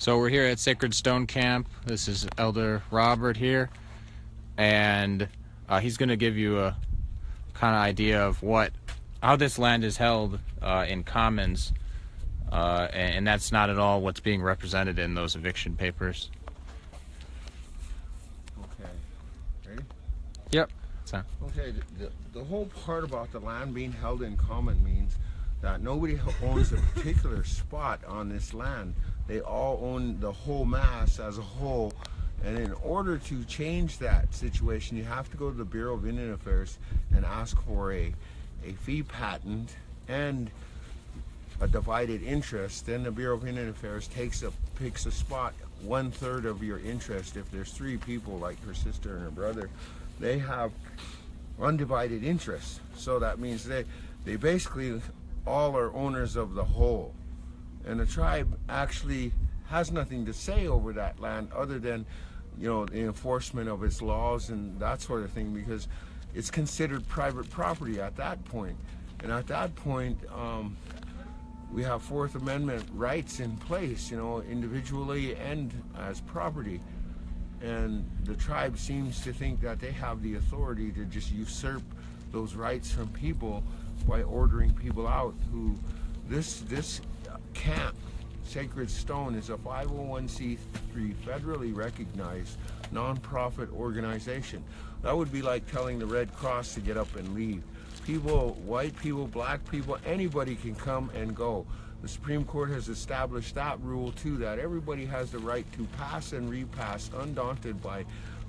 So we're here at Sacred Stone Camp. This is Elder Robert here, and he's going to give you a kind of idea of how this land is held in commons, and that's not at all what's being represented in those eviction papers. Okay. Ready? Yep. So. Okay, the whole part about the land being held in common means that nobody owns a particular spot on this land. They all own the whole mass as a whole. And in order to change that situation, you have to go to the Bureau of Indian Affairs and ask for a fee patent and a divided interest. Then the Bureau of Indian Affairs picks a spot, 1/3 of your interest. If there's 3 people, like her sister and her brother, they have undivided interest. So that means they basically all are owners of the whole. And the tribe actually has nothing to say over that land other than, the enforcement of its laws and that sort of thing, because it's considered private property at that point. And at that point, we have Fourth Amendment rights in place, individually and as property. And the tribe seems to think that they have the authority to just usurp those rights from people by ordering people out. This camp, Sacred Stone, is a 501c3 federally recognized nonprofit organization. That would be like telling the Red Cross to get up and leave. People, white people, black people, anybody can come and go. The Supreme Court has established that rule too, that everybody has the right to pass and repass, undaunted by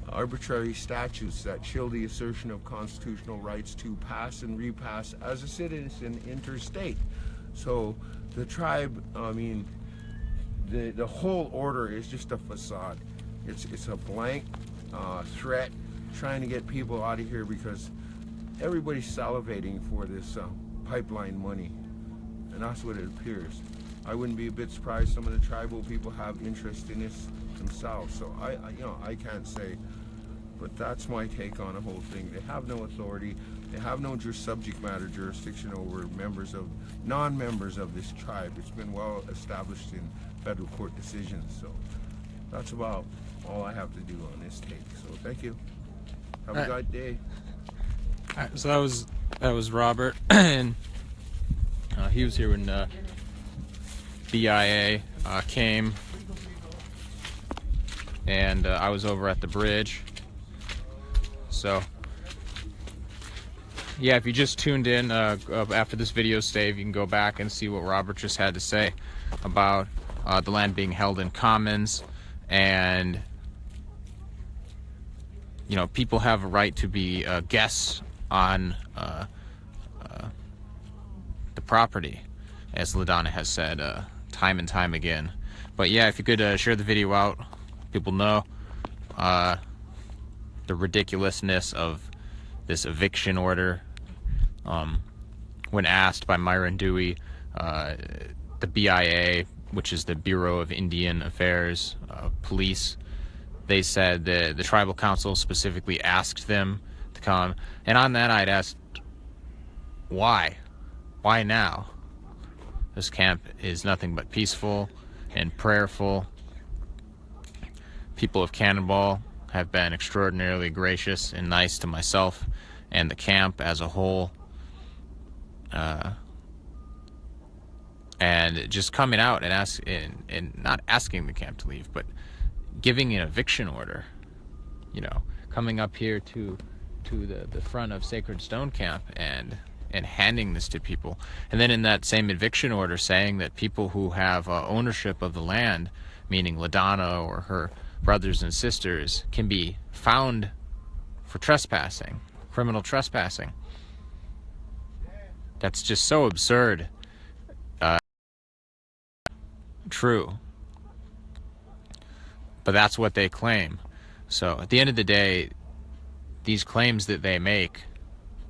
arbitrary statutes that chill the assertion of constitutional rights to pass and repass as a citizen interstate. So the tribe, the whole order is just a facade. It's a blank threat trying to get people out of here because everybody's salivating for this pipeline money. And that's what it appears. I wouldn't be a bit surprised some of the tribal people have interest in this themselves. So I can't say, but that's my take on the whole thing. They have no authority. They have no subject matter jurisdiction over non-members of this tribe. It's been well established in federal court decisions. So that's about all I have to do on this take. So thank you. Have a good day. All right, so that was Robert, and he was here when BIA came, and I was over at the bridge. So yeah, if you just tuned in after this video save, you can go back and see what Robert just had to say about the land being held in commons, and people have a right to be guests on the property, as LaDonna has said time and time again. But yeah, if you could share the video out, people know the ridiculousness of this eviction order. When asked by Myron Dewey, the BIA, which is the Bureau of Indian Affairs, police, they said that the tribal council specifically asked them to come. And on that, I'd asked, why? Why now? This camp is nothing but peaceful and prayerful. People of Cannonball have been extraordinarily gracious and nice to myself and the camp as a whole. And just coming out and not asking the camp to leave, but giving an eviction order, coming up here to the front of Sacred Stone Camp and handing this to people, and then in that same eviction order saying that people who have ownership of the land, meaning LaDonna or her brothers and sisters, can be found for trespassing, criminal trespassing. That's just so absurd. True. But that's what they claim. So at the end of the day, these claims that they make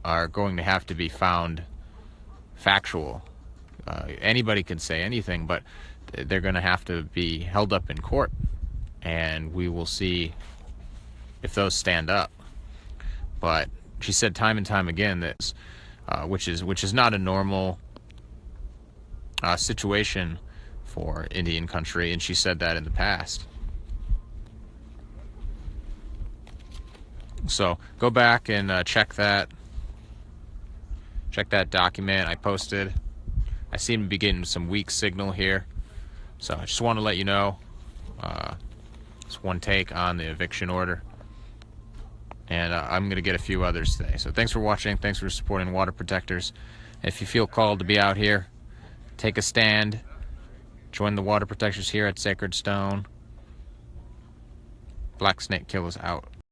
are going to have to be found factual. Anybody can say anything, but they're going to have to be held up in court, and we will see if those stand up. But she said time and time again that, which is not a normal situation for Indian country, and she said that in the past. So go back and check that document I posted. I seem to be getting some weak signal here, so I just want to let you know. It's one take on the eviction order, and I'm going to get a few others today. So thanks for watching. Thanks for supporting Water Protectors. If you feel called to be out here, take a stand. Join the Water Protectors here at Sacred Stone. Black Snake Killers out.